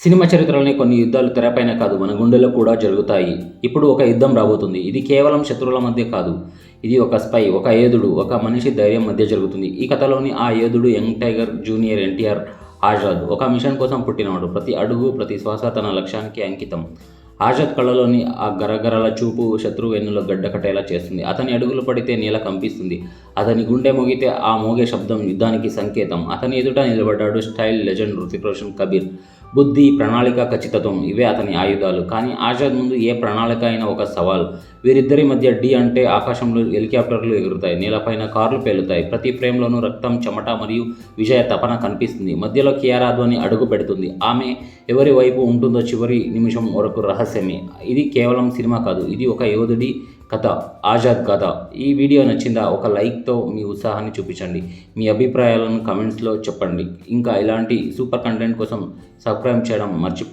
Cinema చరిత్రలోని కొన్ని యుద్ధాలు తెరపైన కాదు, మన గుండెల్లో కూడా జరుగుతాయి. ఇప్పుడు ఒక యుద్ధం రాబోతుంది. ఇది కేవలం శత్రువుల మధ్య కాదు. ఇది ఒక స్పై, ఒక యోధుడు, ఒక మనిషి ధైర్యం మధ్య జరుగుతుంది. ఈ కథలోని ఆ యోధుడు young tiger junior NTR Azad. ఒక మిషన్ కోసం పుట్టినవాడు. ప్రతి అడుగు, ప్రతి శ్వాస తన లక్ష్యానికి అంకితం. ఆజాద్ కళ్ళలోని ఆ గరగరల చూపు శత్రువు వెన్నులో గడ్డకట్టేలా చేస్తుంది. అతని అడుగులు పడితే నేల కంపిస్తుంది. అతని గుండె మోగితే ఆ మోగే శబ్దం యుద్ధానికి సంకేతం. అతని ఎదుట నిలబడ్డాడు స్టైల్ లెజెండ్ హృతిక్ రోషన్. కబీర్. బుద్ధి, ప్రణాళిక, ఖచ్చితత్వం ఇవే అతని ఆయుధాలు. కానీ ఆజాద్ ముందు ఏ ప్రణాళిక అయినా ఒక సవాల్. వీరిద్దరి మధ్య ఢీ అంటే ఆకాశంలో హెలికాప్టర్లు ఎగురుతాయి, నేలపైన కార్లు పేలుతాయి. ప్రతి ఫ్రేమ్లోనూ రక్తం, చెమట మరియు విజయ తపన కనిపిస్తుంది. మధ్యలో కియారా అద్వానీ అడుగు పెడుతుంది. ఆమె ఎవరి వైపు ఉంటుందో చివరి నిమిషం వరకు రహస్యమే. ఇది కేవలం సినిమా కాదు, ఇది ఒక యోధుడి కథ, ఆజాద్ కథ. ఈ వీడియో నచ్చిందా? ఒక లైక్తో మీ ఉత్సాహాన్ని చూపించండి. మీ అభిప్రాయాలను కమెంట్స్లో చెప్పండి. ఇంకా ఇలాంటి సూపర్ కంటెంట్ కోసం సబ్స్క్రైబ్ చేయడం మర్చిపో